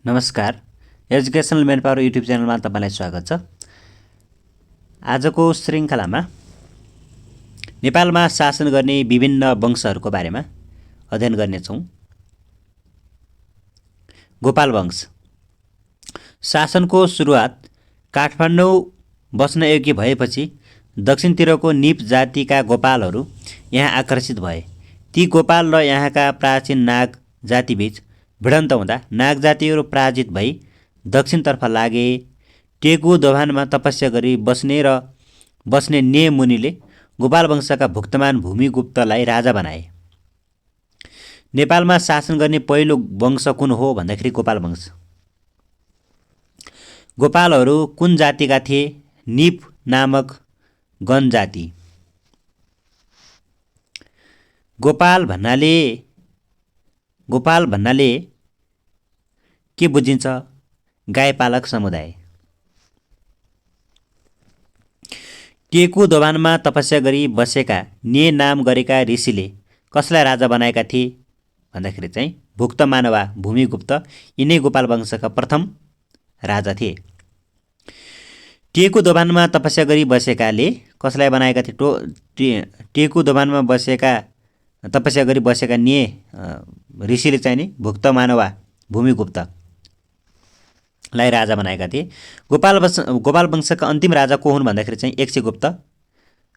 नमस्कार। Educational manpower YouTube च्यानलमा तपाईँलाई स्वागत छ। आजको श्रृङ्खलामा नेपालमा शासन गर्ने विभिन्न वंशहरूको बारेमा अध्ययन गर्नेछौँ। गोपाल वंश शासनको सुरुवात काठमाडौँ बस्न योग्य भएपछि दक्षिणतिरको निप जातिका गोपालहरू यहाँ आकर्षित भए। ती गोपाल र यहाँका प्राचीन नाग जातिबीच भिडन्त हुँदा नाग जातिहरू पराजित भई दक्षिणतर्फ लागे। टेकु दोभानमा तपस्या गरी बस्ने ने मुनिले गोपाल वंशका भुक्तमान भूमिगुप्तलाई राजा बनाए। नेपालमा शासन गर्ने पहिलो वंश कुन हो भन्दाखेरि गोपाल वंश। गोपालहरू कुन जातिका थिए? निप नामक गण जाति। गोपाल भन्नाले के बुझिन्छ? गाईपालक समुदाय। टेकु दोभानमा तपस्या गरी बसेका ने नाम गरेका ऋषिले कसलाई राजा बनाएका थिए भन्दाखेरि चाहिँ भुक्त मानवा भूमिगुप्त यिनै गोपाल वंशका प्रथम राजा थिए। टेकु दोभानमा तपस्या गरी बसेकाले कसलाई बनाएका थिए? टेकु दोभानमा तपस्या गरी बसेका ने ऋषिले चाहिँ नि भुक्त मानवा भूमिगुप्तलाई राजा बनाएका थिए। गोपाल वंशका अन्तिम राजा को हुन् भन्दाखेरि चाहिँ यक्षगुप्त,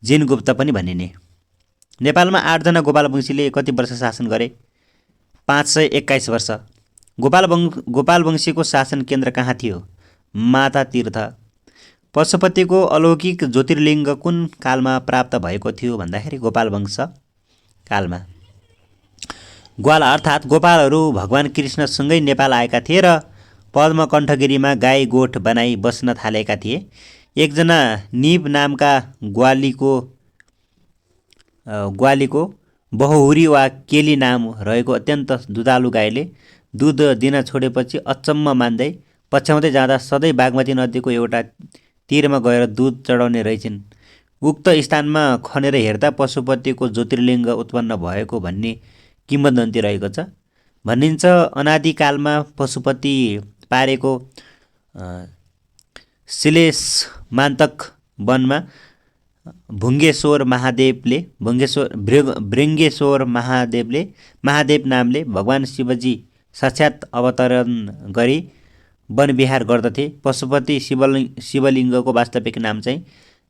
जिनगुप्त पनि भनिने। नेपालमा 8 जना गोपाल वंशीले कति वर्ष शासन गरे? 521 वर्ष। गोपाल वंशीको शासन केन्द्र कहाँ थियो? माता तीर्थ। पशुपतिको अलौकिक ज्योतिर्लिङ्ग कुन कालमा प्राप्त भएको थियो भन्दाखेरि गोपाल वंश कालमा। ग्वाला अर्थात् गोपालहरू भगवान कृष्णसँगै नेपाल आएका थिए र पद्मकण्ठगिरीमा गाई गोठ बनाई बस्न थालेका थिए। एकजना निप नामका ग्वालीको बहुहुरी वा केली नाम रहेको अत्यन्त दुधालु गाईले दुध दिन छोडेपछि अचम्म मान्दै पछ्याउँदै जाँदा सधैँ बागमती नदीको एउटा तीरमा गएर दुध चढाउने रहेछन्। उक्त स्थानमा खनेर हेर्दा पशुपतिको ज्योतिर्लिङ्ग उत्पन्न भएको भन्ने किंवदन्ती रहेको छ। भनिन्छ अनादिकालमा पशुपति पारेको शिलेशमान्तक वनमा भृङ्गेश्वर महादेव नामले भगवान शिवजी साक्षात् अवतरण गरी वनविहार गर्दथे। पशुपति शिवलिङ्गको वास्तविक नाम चाहिँ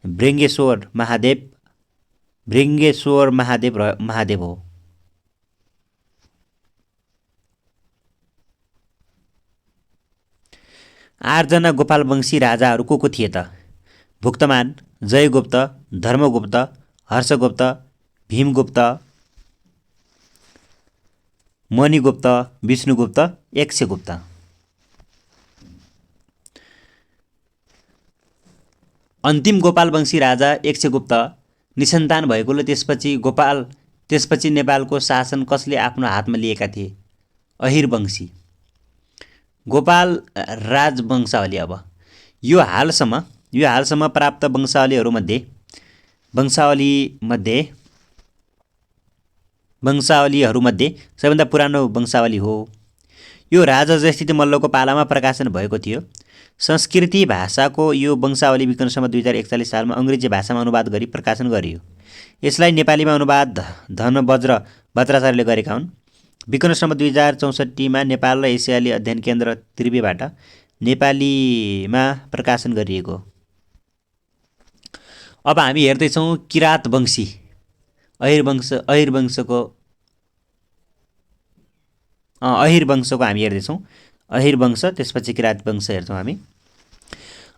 भृङ्गेश्वर महादेव हो। आठजना गोपाल वंशी राजाहरू को थिए त? भुक्तमान, जयगुप्त, धर्मगुप्त, हर्षगुप्त, भीमगुप्त, मणिगुप्त, विष्णुगुप्त, यक्षगुप्त। अन्तिम गोपाल वंशी राजा यक्षगुप्त निसन्तान भएकोले त्यसपछि नेपालको शासन कसले आफ्नो हातमा लिएका थिए? अहिर वंशी। गोपाल राजवंशावली। अब यो हालसम्म प्राप्त वंशावलीहरूमध्ये सबैभन्दा पुरानो वंशावली हो। यो राजा जयस्थिति मल्लको पालामा प्रकाशन भएको थियो। संस्कृति भाषाको यो वंशावली विक्रमसम्म 2041 सालमा अङ्ग्रेजी भाषामा अनुवाद गरी प्रकाशन गरियो। यसलाई नेपालीमा अनुवाद धनबज्र भट्टाचार्यले गरेका हुन्। विक्रमसम्म 2064 नेपाल र एसियाली अध्ययन केन्द्र त्रिवेबाट नेपालीमा प्रकाशन गरिएको। अब हामी हेर्दैछौँ किरात वंशी अहिर वंशको हामी हेर्दैछौँ। अहिर वंश, त्यसपछि किरात वंश हेर्छौँ हामी।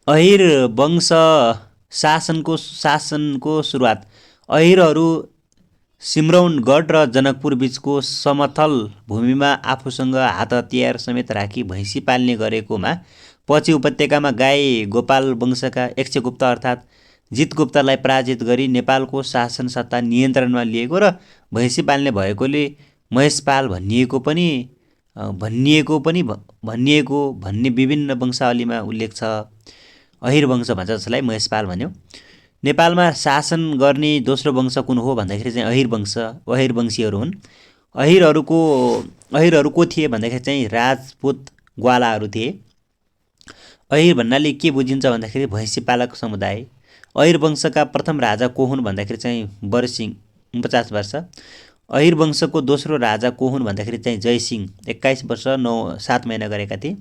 अहिर वंश शासनको सुरुवात अहिरहरू सिम्रौनगढ र जनकपुर बीचको समथल भूमिमा आफूसँग हात हतियार समेत राखी भैँसी पाल्ने गरेकोमा पछि उपत्यकामा गाई गोपाल वंशका यक्षगुप्त अर्थात् जितगुप्तलाई पराजित गरी नेपालको शासन सत्ता नियन्त्रणमा लिएको र भैँसी पाल्ने भएकोले महेशपाल भन्ने विभिन्न वंशावलीमा उल्लेख छ। अहिर वंश भन्छ जसलाई महेशपाल भन्यो। नेपालमा शासन गर्ने दोस्रो वंश कुन हो भन्दाखेरि चाहिँ अहिर वंशीहरू हुन्। अहिरहरू को थिए भन्दाखेरि चाहिँ राजपूत ग्वालाहरू थिए। अहिर भन्नाले के बुझिन्छ भन्दाखेरि भैँसी पालक समुदाय। अहिर वंशका प्रथम राजा को हुन् भन्दाखेरि चाहिँ बरसिंह 49 वर्ष। अहिर वंशको दोस्रो राजा को हुन् भन्दाखेरि चाहिँ जयसिंह 21 वर्ष 7 महिना गरेका थिए।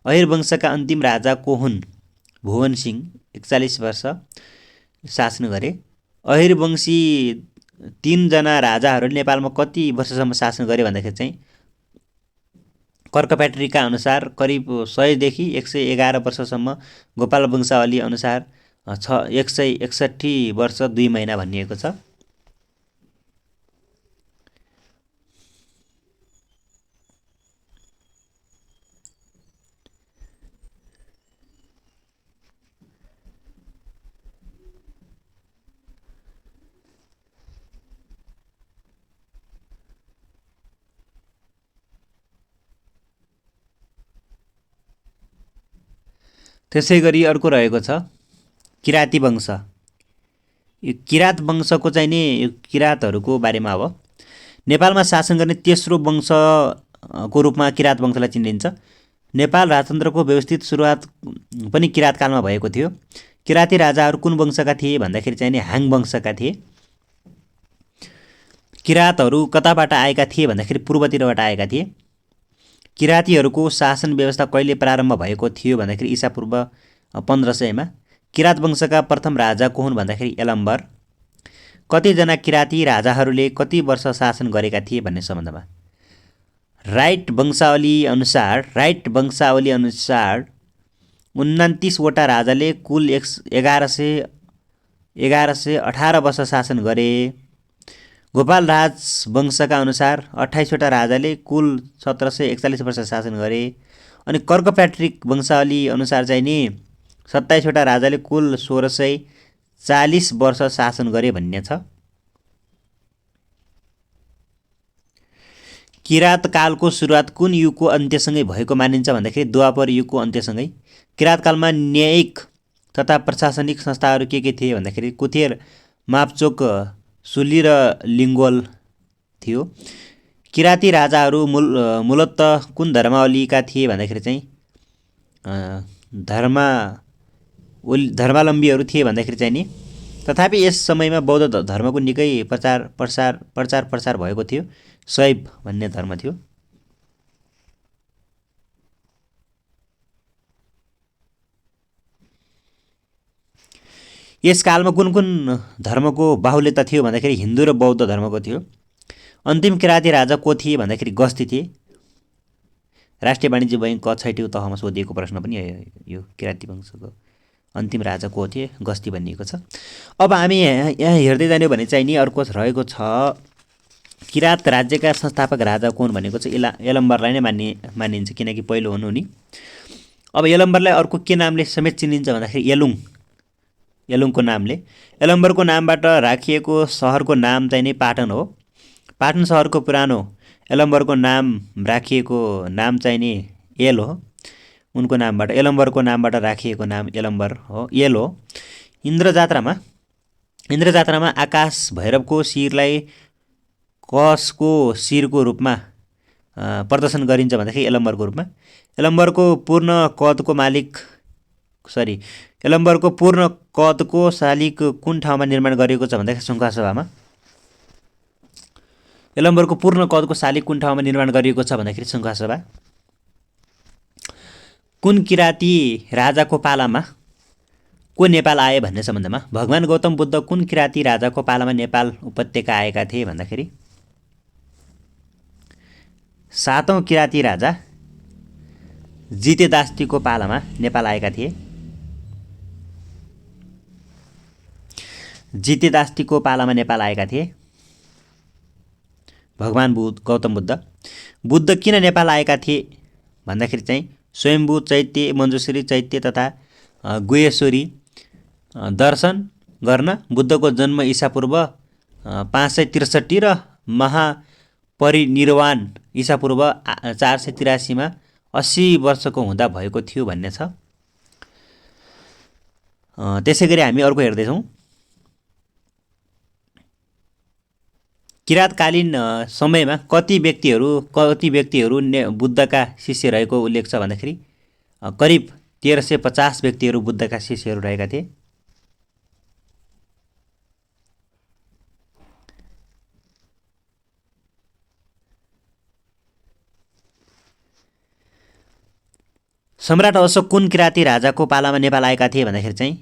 अहिर वंशका अन्तिम राजा को हुन् भुवन सिंह 41 वर्ष शासन गरे। अहिर वंशी 3 जना राजाहरूले नेपालमा कति वर्षसम्म शासन गरे भन्दाखेरि चाहिँ कर्कप्याट्रीका अनुसार करिब 100 देखि 111 वर्षसम्म, गोपाल वंशावली अनुसार 161 वर्ष 2 महिना भनिएको छ। त्यसै गरी अर्को रहेको छ किराती वंश। यो किरात वंशको चाहिँ नि किरातहरूको बारेमा अब नेपालमा शासन गर्ने तेस्रो वंशको रूपमा किरात वंशलाई चिनिन्छ। नेपाल राजतन्त्रको व्यवस्थित सुरुवात पनि किरातकालमा भएको थियो। किराती राजाहरू कुन वंशका थिए भन्दाखेरि चाहिँ नि हाङ वंशका थिए। किरातहरू कताबाट आएका थिए भन्दाखेरि पूर्वतिरबाट आएका थिए। किरातीहरूको शासन व्यवस्था कहिले प्रारम्भ भएको थियो भन्दाखेरि ईसापूर्व 1500 मा। किरात वंशका प्रथम राजा को हुन् भन्दाखेरि यलम्बर। कतिजना किराती राजाहरूले कति वर्ष शासन गरेका थिए भन्ने सम्बन्धमा राइट वंशावली अनुसार 29 वटा राजाले कुल 1118 वर्ष शासन गरे। गोपाल राज वंशका अनुसार 28 वटा राजाले कुल 1741 वर्ष शासन गरे। अनि कर्कप्याट्रिक वंशावली अनुसार चाहिँ नि 27 वटा राजाले कुल 1640 वर्ष शासन गरे भन्ने छ। किरात कालको सुरुवात कुन युगको अन्त्यसँगै भएको मानिन्छ भन्दाखेरि द्वापर युगको अन्त्यसँगै। किरातकालमा न्यायिक तथा प्रशासनिक संस्थाहरू के थिए भन्दाखेरि कुथेर, मापचोक, सुली र लिङ्गोल थियो। किराती राजाहरू मूलतः कुन धर्मावलीका थिए भन्दाखेरि चाहिँ धर्मावलम्बीहरू थिए भन्दाखेरि चाहिँ नि। तथापि यस समयमा बौद्ध धर्मको निकै प्रचार प्रसार भएको थियो। शैव भन्ने धर्म थियो। यस कालमा कुन कुन धर्मको बाहुल्यता थियो भन्दाखेरि हिन्दू र बौद्ध धर्मको थियो। अन्तिम किराती राजा को थिए भन्दाखेरि गस्ती थिए। राष्ट्रिय वाणिज्य बैंक क 6औं तहमा सोधिएको प्रश्न पनि यो किराती वंशको अन्तिम राजा को थिए, गस्ती भनिएको छ। अब हामी यहाँ हेर्दै जाने भने चाहिँ नि अर्को रहेको छ किरात राज्यका संस्थापक राजा कोन भनेको चाहिँ यलम्बरलाई नै मानिन्छ किनकि पहिलो हुनु नि। अब यलम्बरलाई अर्को के नामले समेत चिनिन्छ भन्दाखेरि यलुङको नामले। यलम्बरको नामबाट राखिएको सहरको नाम चाहिँ नि पाटन हो। पाटन सहरको पुरानो यलम्बरको नाम राखिएको नाम चाहिँ नि एल हो। उनको नामबाट यलम्बरको नामबाट राखिएको नाम यलम्बर हो, एल हो। इन्द्रजात्रामा आकाश भैरवको शिरलाई कसको शिरको रूपमा प्रदर्शन गरिन्छ भन्दाखेरि यलम्बरको रूपमा। यलम्बरको पूर्ण कदको शालिग कुन ठाउँमा निर्माण गरिएको छ भन्दाखेरि शङ्खसभामा। यलम्बरको पूर्ण कदको शालिग कुन ठाउँमा निर्माण गरिएको छ भन्दाखेरि शङ्खसभा। कुन किराती राजाको पालामा को नेपाल आए भन्ने सम्बन्धमा भगवान गौतम बुद्ध कुन किराती राजाको पालामा नेपाल उपत्यका आएका थिए भन्दाखेरि 7औं किराती राजा जितेदास्तीको पालामा नेपाल आएका थिए। जितेदास्तीको पालामा नेपाल आएका थिए भगवान गौतम बुद्ध किन नेपाल आएका थिए भन्दाखेरि चाहिँ स्वयम्भू, चैत्य, मञ्जुश्री, चैत्य तथा गुह्यश्वरी दर्शन गर्न, बुद्धको जन्म ईसापूर्व 563 र महापरिनिर्वाण ईसापूर्व 483 मा 80 वर्षको हुँदा भएको थियो भन्ने छ। त्यसै गरी हामी अर्को हेर्दैछौँ किराँतकालीन समयमा कति व्यक्तिहरू बुद्धका शिष्य रहेको उल्लेख छ भन्दाखेरि करिब 1350 व्यक्तिहरू बुद्धका शिष्यहरू रहेका थिए। सम्राट अशोक कुन किराँती राजाको पालामा नेपाल आएका थिए भन्दाखेरि चाहिँ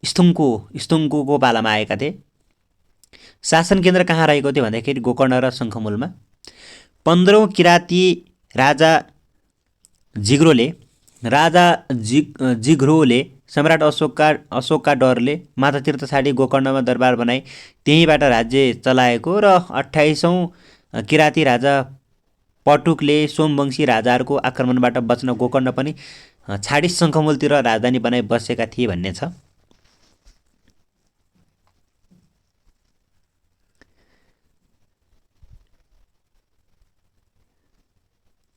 स्थुङ्कुको पालामा आएका थिए। शासन केन्द्र कहाँ रहेको थियो भन्दाखेरि गोकर्ण र शङ्खमूलमा। 15औं किराँती राजा जिघ्रोले सम्राट अशोकका डरले माथातीर्थ छाडी गोकर्णमा दरबार बनाई त्यहीँबाट राज्य चलाएको र 28औं किराँती राजा पटुकले सोमवंशी राजाहरूको आक्रमणबाट बच्न गोकर्ण पनि छाडी शङ्खमूलतिर राजधानी बनाई बसेका थिए भन्ने छ।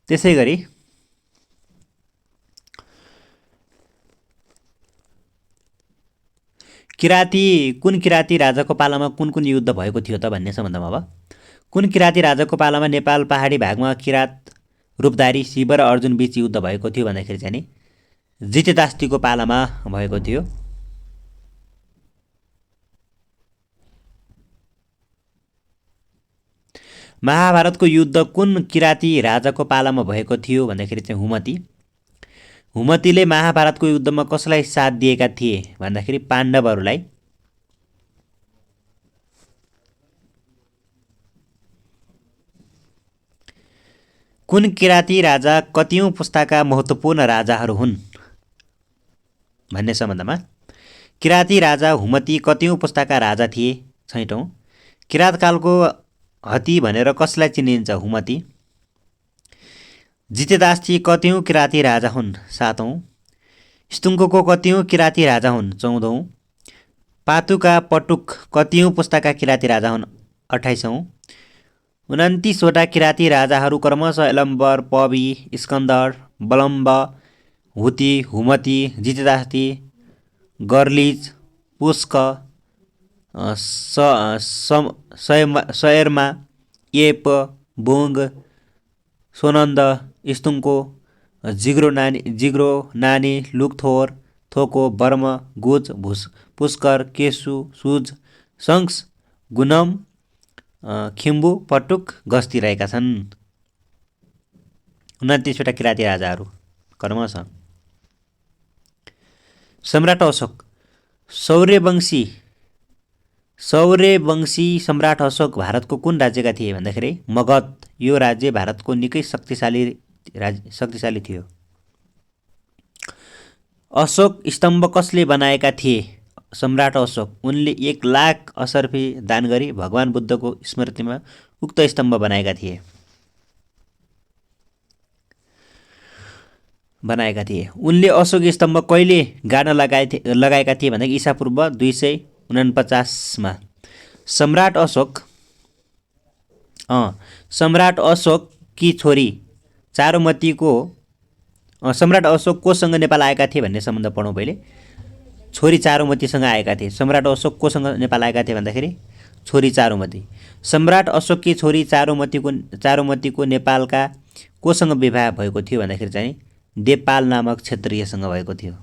त्यसैगरी कुन किराँती राजाको पालामा कुन युद्ध भएको थियो त भन्ने छ भन्दामा अब कुन किराँती राजाको पालामा नेपाल पहाडी भागमा किराँत रूपधारी शिव र अर्जुन बीच युद्ध भएको थियो भन्दाखेरि चाहिँ नि जितेदास्तीको पालामा भएको थियो। महाभारतको युद्ध कुन किराँती राजाको पालामा भएको थियो भन्दाखेरि चाहिँ हुमतीले महाभारतको युद्धमा कसलाई साथ दिएका थिए भन्दाखेरि पाण्डवहरूलाई। कुन किराँती राजा कतिौं पुस्ताका महत्त्वपूर्ण राजाहरू हुन् भन्ने सम्बन्धमा किराँती राजा हुमती कतिौं पुस्ताका राजा थिए छैटौं। किराँतकालको हती भनेर कसलाई चिनिन्छ हुमती। जितेदास्ती कतिौं किराँती राजा हुन् 7औं। स्थुङ्कुको कतिौं किराँती राजा हुन् 14औं। पातुका पटुक कतिौं पुस्ताका किराँती राजा हुन् 28औं। 29 वटा किराँती राजाहरू क्रमशः यलम्बर, पवी, स्कन्दर, बलम्ब, हुती, हुमती, जितेदास्ती, गर्लिच, पुष्क, सयरमा, येप, बुङ, सोनन्द, स्थुङ्को, जिग्रो नानी, लुकथोर, थोको, वर्म, गुज, पुष्कर, केशु, सुज, शंस, गुनम, खिम्बु, पटुक, गस्ती रहेका छन्। 29 वटा किराँती राजाहरू क्रमशः। सम्राट अशोक सौर्यवंशी सम्राट अशोक भारतको कुन राज्यका थिए भन्दाखेरि मगध। यो राज्य भारतको निकै शक्तिशाली थियो। अशोक स्तम्भ कसले बनाएका थिए सम्राट अशोक। उनले 1 लाख असर्फी दान गरी भगवान बुद्धको स्मृतिमा उक्त स्तम्भ बनाएका थिए। उनले अशोक स्तम्भ कहिले गाड्न लगाएका थिए भन्दाखेरि ईसापूर्व 249 मा। सम्राट अशोककी छोरी सम्राट अशोक कोसँग नेपाल आएका थिए भन्ने सम्बन्ध पढौँ पहिले। छोरी चारुमतीसँग आएका थिए। सम्राट अशोक कोसँग नेपाल आएका थिए भन्दाखेरि छोरी चारुमती। सम्राट अशोककी छोरी चारुमतीको नेपालका कोसँग विवाह भएको थियो भन्दाखेरि चाहिँ देवपाल नामक क्षेत्रीयसँग भएको थियो।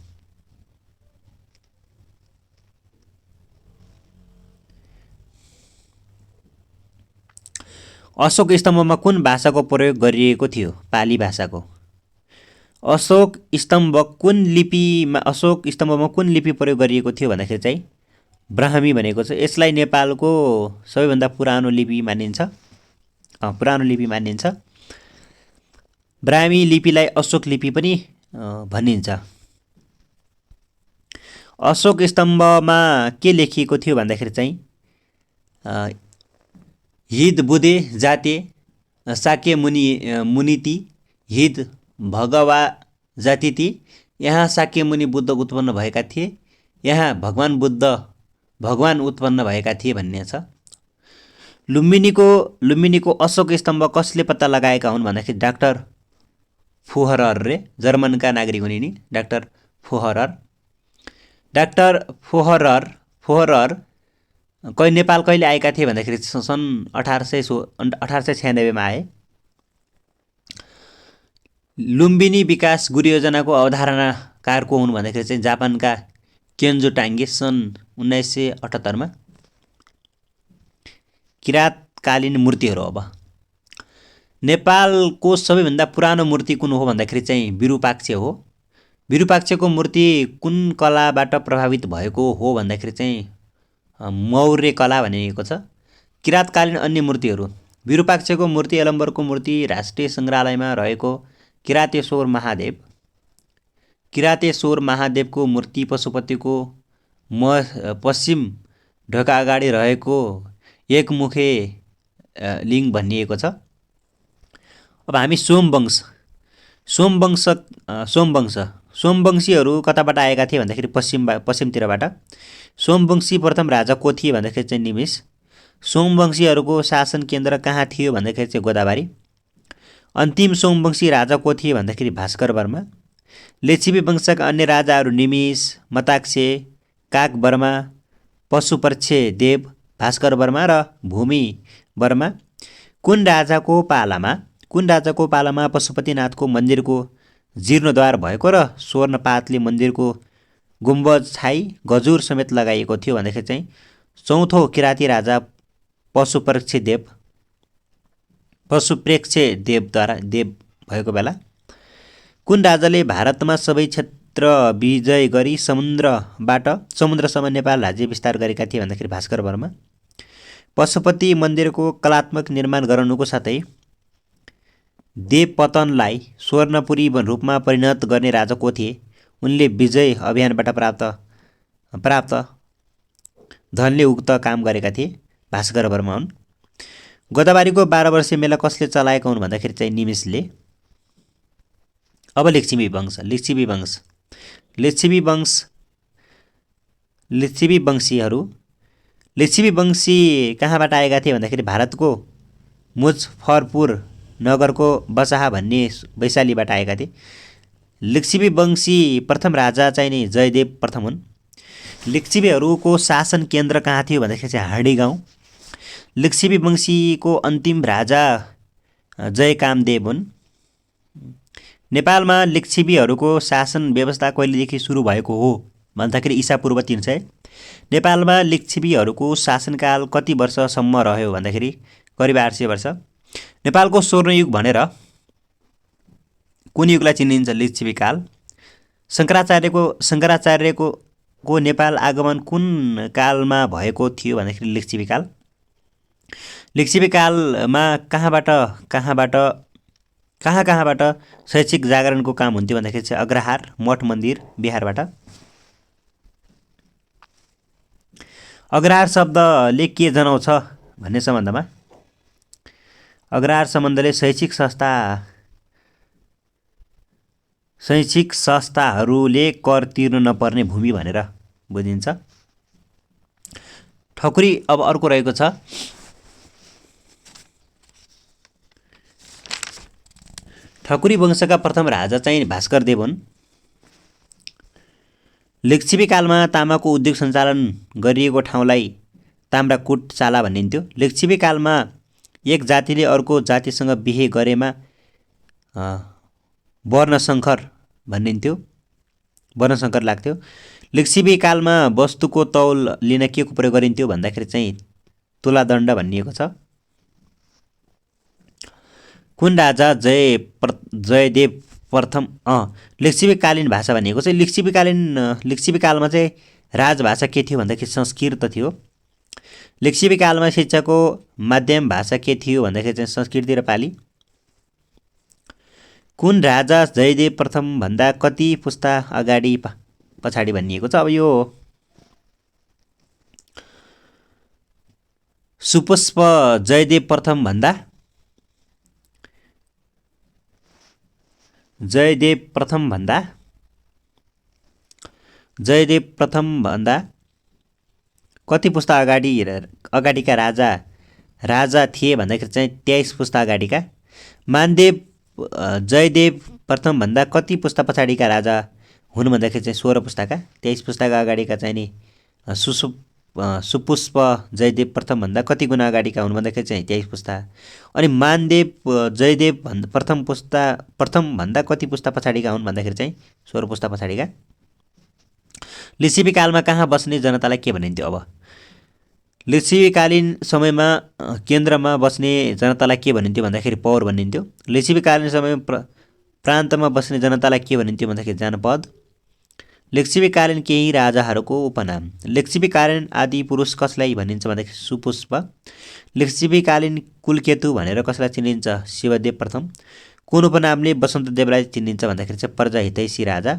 अशोक स्तम्भमा कुन भाषाको प्रयोग गरिएको थियो पाली भाषाको। अशोक स्तम्भमा कुन लिपि प्रयोग गरिएको थियो भन्दाखेरि चाहिँ ब्राह्मी भनेको छ। यसलाई नेपालको सबैभन्दा पुरानो लिपि मानिन्छ। ब्राह्मी लिपिलाई अशोक लिपि पनि भनिन्छ। अशोक स्तम्भमा के लेखिएको थियो भन्दाखेरि चाहिँ हिद बुधे जाते साक्य मुनिति हिद भगवा जातिति। यहाँ साक्य मुनि बुद्ध उत्पन्न भएका थिए। यहाँ भगवान उत्पन्न भएका थिए भन्ने छ। लुम्बिनीको अशोक स्तम्भ कसले पत्ता लगाएका हुन् भन्दाखेरि डाक्टर फुहररले। जर्मनका नागरिक हुने नि डाक्टर फुहरर नेपाल कहिले आएका थिए भन्दाखेरि सन् 1896 मा आए। लुम्बिनी विकास गुरु योजनाको अवधारणाकार को हुन् भन्दाखेरि चाहिँ जापानका केन्जो टाङ्गे सन् 1978 मा। किराँतकालीन मूर्तिहरू। अब नेपालको सबैभन्दा पुरानो मूर्ति कुन हो भन्दाखेरि चाहिँ विरूपाक्ष हो। विरूपाक्षको मूर्ति कुन कलाबाट प्रभावित भएको हो भन्दाखेरि चाहिँ मौर्य कला भनिएको छ। किराँतकालीन अन्य मूर्तिहरू। विरूपाक्षको मूर्ति यलम्बरको मूर्ति राष्ट्रिय सङ्ग्रहालयमा रहेको किरातेश्वर महादेव। किरातेश्वर महादेवको मूर्ति पशुपतिको पश्चिम ढोका अगाडि रहेको एकमुखे लिङ्ग भनिएको छ। अब हामी सोमवंशीहरू कताबाट आएका थिए भन्दाखेरि पश्चिमतिरबाट। सोमवंशी प्रथम राजा को थिए भन्दाखेरि चाहिँ निमिष। सोमवंशीहरूको शासन केन्द्र कहाँ थियो भन्दाखेरि चाहिँ गोदावरी। अन्तिम सोमवंशी राजा को थिए भन्दाखेरि भास्कर वर्मा। लिच्छवी वंशका अन्य राजाहरू निमिष, मताक्से, काक वर्मा, पशुपर्क्षे देव, भास्कर वर्मा र भूमि वर्मा। कुन राजाको पालामा पशुपतिनाथको मन्दिरको जीर्णोद्धार भएको र स्वर्णपातले मन्दिरको गुम्बज छाई गजुर समेत लगाइएको थियो भन्दाखेरि चाहिँ चौथो किराँती राजा पशुप्रेक्षे देवद्वारा देव भएको बेला। कुन राजाले भारतमा सबै क्षेत्र विजय गरी समुद्रसम्म नेपाल राज्य विस्तार गरेका थिए भन्दाखेरि भास्कर वर्मा। पशुपति मन्दिरको कलात्मक निर्माण गराउनुको साथै देवपतनलाई स्वर्णपुरी रूपमा परिणत गर्ने राजा को थिए? उनले विजय अभियानबाट प्राप्त धनले उक्त काम गरेका थिए। भास्कर वर्मा हुन्। गोदावरीको 12 वर्षीय मेला कसले चलाएका हुन् भन्दाखेरि चाहिँ निमिषले। अब लिच्छवी वंशीहरू। लिच्छवी वंशी कहाँबाट आएका थिए भन्दाखेरि भारतको मुजफ्फरपुर नगरको बसाहा भन्ने वैशालीबाट आएका थिए। लिच्छवी वंशी प्रथम राजा चाहिँ नि जयदेव प्रथम हुन्। लिच्छवीहरूको शासन केन्द्र कहाँ थियो भन्दाखेरि चाहिँ हाडी गाउँ। लिच्छवी वंशीको अन्तिम राजा जयकामदेव हुन्। नेपालमा लिच्छवीहरूको शासन व्यवस्था कहिलेदेखि सुरु भएको हो भन्दाखेरि ईसापूर्व 300। नेपालमा लिच्छवीहरूको शासनकाल कति वर्षसम्म रह्यो भन्दाखेरि करिब 800 वर्ष। नेपालको स्वर्णयुग भनेर कुन युगलाई चिनिन्छ? लिच्छवी काल। शङ्कराचार्यको नेपाल आगमन कुन कालमा भएको थियो भन्दाखेरि लिच्छवी काल। लिच्छवी कालमा कहाँबाट शैक्षिक जागरणको काम हुन्थ्यो भन्दाखेरि चाहिँ अग्रहार, मठ मन्दिर, बिहारबाट। अग्रहार शब्दले के जनाउँछ भन्ने सम्बन्धमा अग्रहार सम्बन्धले शैक्षिक संस्थाहरूले कर तिर्न नपर्ने भूमि भनेर बुझिन्छ। ठकुरी। अब अर्को रहेको छ ठकुरी वंशका प्रथम राजा चाहिँ भास्कर देव हुन्। लिच्छवी कालमा तामाको उद्योग सञ्चालन गरिएको ठाउँलाई ताम्राकुट चाला भनिन्थ्यो। लिच्छवी कालमा एक जातिले अर्को जातिसँग बिहे गरेमा वर्णशङ्कर भनिन्थ्यो, वर्णशङ्कर लाग्थ्यो। लिच्छवी कालमा वस्तुको तौल लिन के को प्रयोग गरिन्थ्यो भन्दाखेरि चाहिँ तुलादण्ड भनिएको छ। कुन राजा जयदेव प्रथम लिच्छवीकालीन भाषा भनिएको चाहिँ लिच्छवी कालमा चाहिँ राजभाषा के थियो भन्दाखेरि संस्कृत थियो। लिच्छवी कालमा शिक्षाको माध्यम भाषा के थियो भन्दाखेरि चाहिँ संस्कृत र पाली। कुन राजा जयदेव प्रथम भन्दा कति पुस्ता अगाडि पछाडि भनिएको छ? अब यो सुपुष्प जयदेव प्रथम भन्दा कति पुस्ता अगाडिका राजा थिए भन्दाखेरि चाहिँ 23 पुस्ता अगाडिका। मानदेव जयदेव प्रथम भन्दा कति पुस्ता पछाडिका राजा हुन् भन्दाखेरि चाहिँ 16 पुस्ताका। 23 पुस्ताका अगाडिका चाहिँ नि सुपुष्प जयदेव प्रथमभन्दा कति गुणा अगाडिका हुन् भन्दाखेरि चाहिँ 23 पुस्ता। अनि मानदेव जयदेव प्रथमभन्दा कति पुस्ता पछाडिका हुन् भन्दाखेरि चाहिँ 16 पुस्ता पछाडिका। लिच्छवी कालमा कहाँ बस्ने जनतालाई के भनिन्थ्यो? अब लिच्छवीकालीन समयमा केन्द्रमा बस्ने जनतालाई के भनिन्थ्यो भन्दाखेरि पौर भनिन्थ्यो। लिच्छवीकालीन समयमा प्रान्तमा बस्ने जनतालाई के भनिन्थ्यो भन्दाखेरि जानपद। लिच्छवीकालीन केही राजाहरूको उपनाम। लिच्छवीकालीन आदि पुरुष कसलाई भनिन्छ भन्दाखेरि सुपुष्प। लिच्छवीकालीन कुलकेतु भनेर कसलाई चिनिन्छ? शिवदेव प्रथम। कुन उपनामले वसन्तदेवलाई चिनिन्छ भन्दाखेरि चाहिँ प्रजाहितैषी राजा।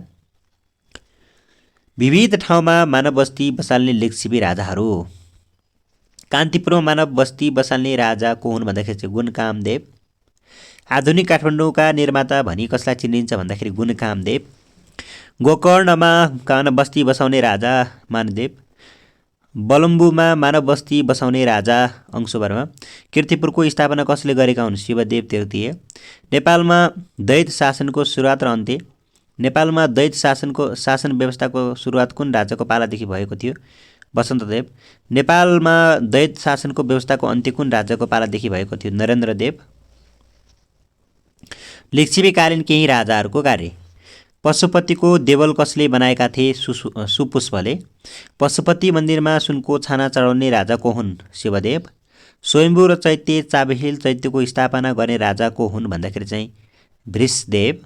विविध ठाउँमा मानव बस्ती बसाल्ने लिच्छवी राजाहरू। कान्तिपुरमा मानव बस्ती बसाल्ने राजा को हुन् भन्दाखेरि चाहिँ गुणकामदेव। आधुनिक काठमाडौँका निर्माता भनी कसलाई चिनिन्छ भन्दाखेरि गुणकामदेव। गोकर्णमा मानव बस्ती बसाउने राजा मानदेव। बलम्बुमा मानव बस्ती बसाउने राजा अंशुवर्मा। कीर्तिपुरको स्थापना कसले गरेका हुन्? शिवदेव तृतीय। नेपालमा दैत शासनको सुरुवात र अन्त्य। नेपालमा दैत शासन व्यवस्थाको सुरुवात कुन राजाको पालादेखि भएको थियो? वसन्तदेव। नेपालमा दैत शासनको व्यवस्थाको अन्त्य कुन राजाको पालादेखि भएको थियो? नरेन्द्रदेव। लिच्छवीकालीन केही राजाहरूको कार्य। पशुपतिको देवल कसले बनाएका थिए? सुपुष्पले। पशुपति मन्दिरमा सुनको छाना चढाउने राजा को हुन्? शिवदेव। स्वयम्भू र चैत्य चाबहिल चैत्यको स्थापना गर्ने राजा को हुन् भन्दाखेरि चाहिँ वृषदेव।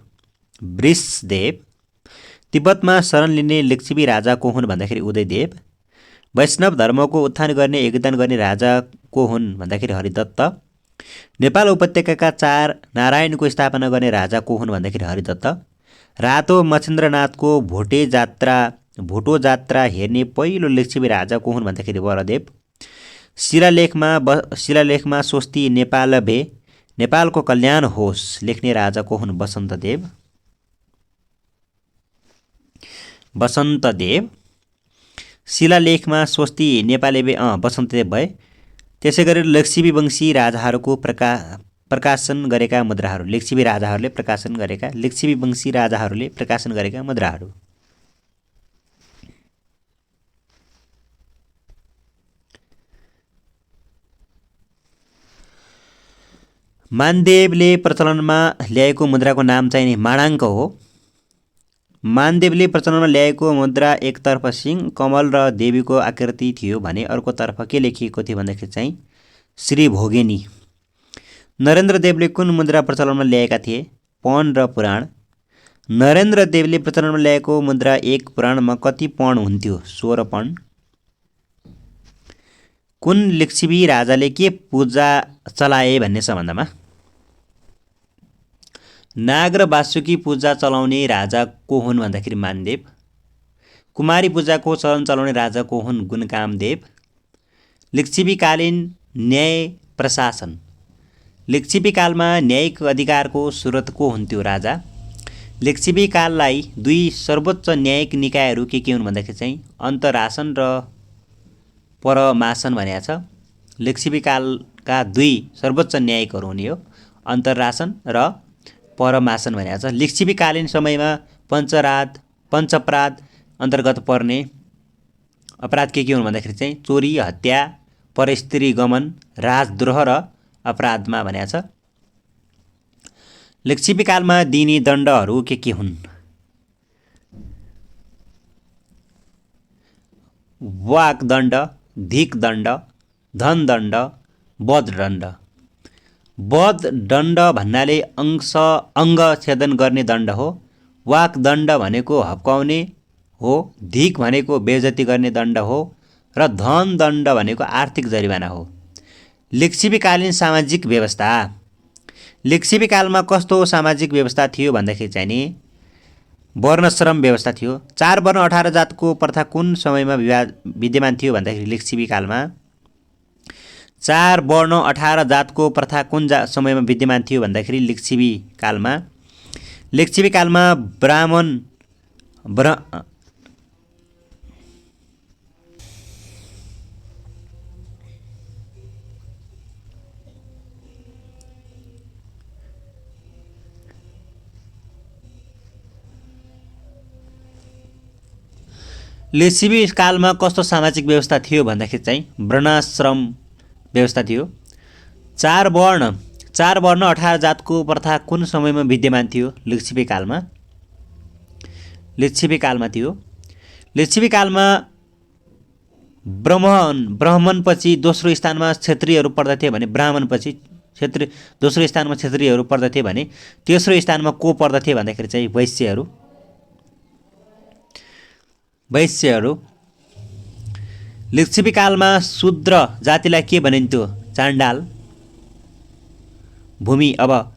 तिब्बतमा शरण लिने लिच्छवी राजा को हुन् भन्दाखेरि उदयदेव। वैष्णव धर्मको उत्थान गर्ने योगदान गर्ने राजा को हुन् भन्दाखेरि हरिदत्त। नेपाल उपत्यकाका 4 नारायणको स्थापना गर्ने राजा को हुन् भन्दाखेरि हरिदत्त। रातो मच्छिन्द्रनाथको भोटो जात्रा हेर्ने पहिलो लिच्छवी राजा को हुन् भन्दाखेरि वरदेव। शिलालेखमा स्वस्ति नेपालभे नेपालको कल्याण होस् लेख्ने राजा को हुन्? वसन्तदेव। शिलालेखमा स्वस्ति नेपालभे वसन्तदेव भए। त्यसै गरी लिच्छवी वंशी राजाहरूको प्रकाशन गरेका मुद्राहरू। लिच्छवी वंशी राजाहरूले प्रकाशन गरेका मुद्राहरू। मानदेवले प्रचलनमा ल्याएको मुद्राको नाम चाहिँ माणाङ्क हो। मानदेवले प्रचलनमा ल्याएको मुद्रा एकतर्फ सिंह कमल र देवीको आकृति थियो भने अर्कोतर्फ के लेखिएको थियो भन्दाखेरि चाहिँ श्री भोगेनी। नरेन्द्रदेवले कुन मुद्रा प्रचलनमा ल्याएका थिए? पौन र पुराण। नरेन्द्रदेवले प्रचलनमा ल्याएको मुद्रा एक पुराणमा कति पौन हुन्थ्यो? 16 पौन। कुन लिच्छवी राजाले के पूजा चलाए भन्ने सम्बन्धमा? नाग र वासुकी पूजा चलाउने राजा को हुन् भन्दाखेरि मानदेव। कुमारी पूजाको चलन चलाउने राजा को हुन्? गुणकामदेव। लिच्छवीकालीन न्याय प्रशासन। लिच्छवीकालमा न्यायिक अधिकारको स्रोत को हुन्थ्यो? राजा। लिच्छवीकाललाई 2 सर्वोच्च न्यायिक निकायहरू के हुन् भन्दाखेरि चाहिँ अन्तरासन र परमासन भनेको छ। लिच्छवीकालका 2 सर्वोच्च न्यायिकहरू हुने हो अन्तरासन र परमासन भनेको छ। लिच्छवीकालीन समयमा पञ्चअपराध अन्तर्गत पर्ने अपराध के हुन् भन्दाखेरि चाहिँ चोरी, हत्या, परस्त्री गमन, राजद्रोह र अपराधमा भनेको छ। लिच्छवीकालमा दिने दण्डहरू के हुन्? वाकदण्ड, धिकदण्ड, धनदण्ड, वधदण्ड। वधदण्ड भन्नाले अङ्ग छेदन गर्ने दण्ड हो। वाकदण्ड भनेको हप्काउने हो। धिक भनेको बेइज्जती गर्ने दण्ड हो र धनदण्ड भनेको आर्थिक जरिवाना हो। लिच्छवीकालीन सामाजिक व्यवस्था। लिच्छवीकालमा कस्तो सामाजिक व्यवस्था थियो भन्दाखेरि चाहिँ नि वर्णश्रम व्यवस्था थियो। 4 वर्ण 18 जातको प्रथा कुन समयमा विद्यमान थियो भन्दाखेरि लिच्छवीकालमा 4 वर्ण 18 जातको प्रथा कुन समयमा विद्यमान थियो भन्दाखेरि लिच्छवीकालमा ब्राह्मण लिच्छवी कालमा कस्तो सामाजिक व्यवस्था थियो भन्दाखेरि चाहिँ वर्णाश्रम व्यवस्था थियो। चार वर्ण 18 जातको प्रथा कुन समयमा विद्यमान थियो? लिच्छवी कालमा थियो। लिच्छवी कालमा ब्राह्मणपछि दोस्रो स्थानमा क्षत्रियहरू पर्दथे भने दोस्रो स्थानमा क्षत्रियहरू पर्दथे भने तेस्रो स्थानमा को पर्दथे भन्दाखेरि चाहिँ वैश्यहरू। लिच्छवी कालमा शूद्र जातिलाई के भनिन्थ्यो? चाण्डाल। भूमि अब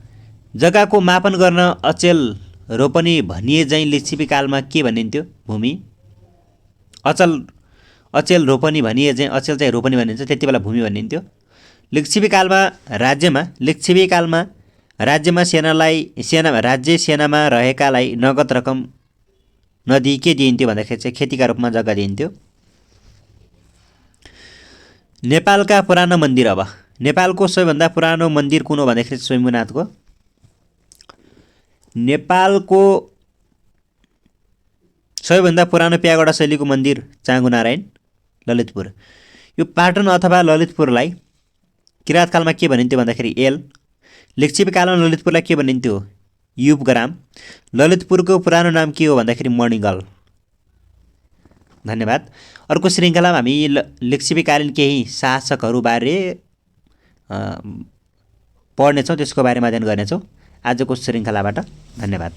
जग्गाको मापन गर्न अचेल रोपनी भनिए चाहिँ लिच्छवी कालमा के भनिन्थ्यो? भूमि। अचेल रोपनी भनिए चाहिँ अचेल चाहिँ रोपनी भनिन्छ, त्यति बेला भूमि भनिन्थ्यो। लिच्छवी कालमा राज्य सेनामा रहेकालाई नगद रकम नदिई के दिइन्थ्यो भन्दाखेरि चाहिँ खेतीका रूपमा जग्गा दिइन्थ्यो। नेपालका पुरानो मन्दिर। अब नेपालको सबैभन्दा पुरानो मन्दिर कुन हो भन्दाखेरि स्वयम्भूनाथको। नेपालको सबैभन्दा पुरानो प्यागोडा शैलीको मन्दिर चाँगुनारायण, ललितपुर। यो पाटन अथवा ललितपुरलाई किराँतकालमा के भनिन्थ्यो भन्दाखेरि एल। लिच्छवी कालमा ललितपुरलाई के भनिन्थ्यो? युपग्राम। ललितपुरको पुरानो नाम के हो भन्दाखेरि मणिगल। धन्यवाद। अर्को श्रृङ्खलामा हामी लिच्छवीकालीन केही शासकहरूबारे पढ्नेछौँ, त्यसको बारेमा अध्ययन गर्नेछौँ। आजको श्रृङ्खलाबाट धन्यवाद।